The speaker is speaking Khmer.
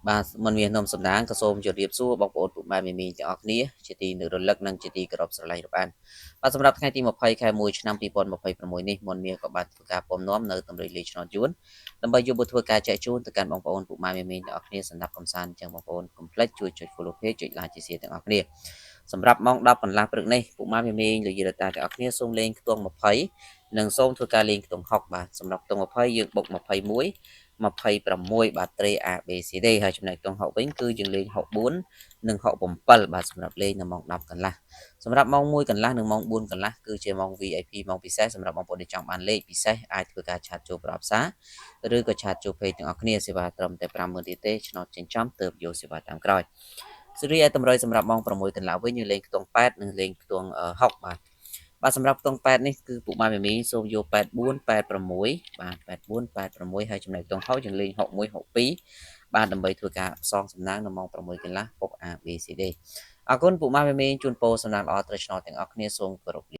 បាទមិនមាននំសំណាងក៏សូមជម្រាបសួរបងប្អូនពុកម៉ែមីទាំងអស់គ្នាជាទីនឹករលឹកនិងជាទីគោរពស្រឡាញ់រាប់អានបាទសម្រាប់ថ្ងៃទី20ខែ1ឆ្នាំ2026នេះមុនមាសក៏បានធ្វើការពំនាំនៅតម្រិយលេខឆ្នោតយួនដើម្បីយកមកធ្វើការចែកជូនទៅកាន់បងប្អូនពុកម៉ែមីទាំងអស់គ្នាសម្រាប់កំសាន្តចឹងបងប្អូនកុំភ្លេចជួយចុច follow page ចុច like ជាសៀទាំងអស់គ្នាសម្រាប់ម៉ោង10កន្លះព្រឹកនេះពុកម៉ែមីលោកយាយតាទាំងអស់គ្នាសូមលេងខ្ទង់20និងសូមធ្វើការលេងខ្ទង់60បាទសម្រាប់ខ្ទង់20យើងបុក21 26បាទត្រេ ABCD ហើយចំណែកខ្ទង់60វិញគឺយើងលេង64និង67បាទសម្រាប់លេងនៅម៉ោង10កន្លះសម្រាប់ម៉ោង1កន្លះនិងម៉ោង4កន្លះគឺជាម៉ោង VIP ម៉ោងពិសេសសម្រាប់បងប្អូនដែលចង់បានលេខពិសេសអាចធ្វើការឆាតចូលប្រអប់សារឬក៏ឆាតចូល page ទាំងអស់គ្នាសេវាត្រឹមតែ50000ទៀតទេឆ្នោតចិញ្ចឹមទៅយកសេវាតាមក្រោយស៊េរីឯតម្រុយសម្រាប់ម៉ោង6កន្លះវិញយើងលេងខ្ទង់8និងលេងខ្ទង់60បាទសម្រាប់ខ្ទង់8នេះគឺពុកម៉ែមីសូមយក84 86បាទ84 86ហើយចំណែកខ្ទង់60យើងលេង61 62បាទដើម្បីធ្វើការផ្សងសំណាងនៅម៉ោង6កន្លះពុក ABCD អរគុណពុកម៉ែមីជូនពរសំណាងល្អត្រូវឆ្នោតទាំងអស់គ្នាសូមគោរព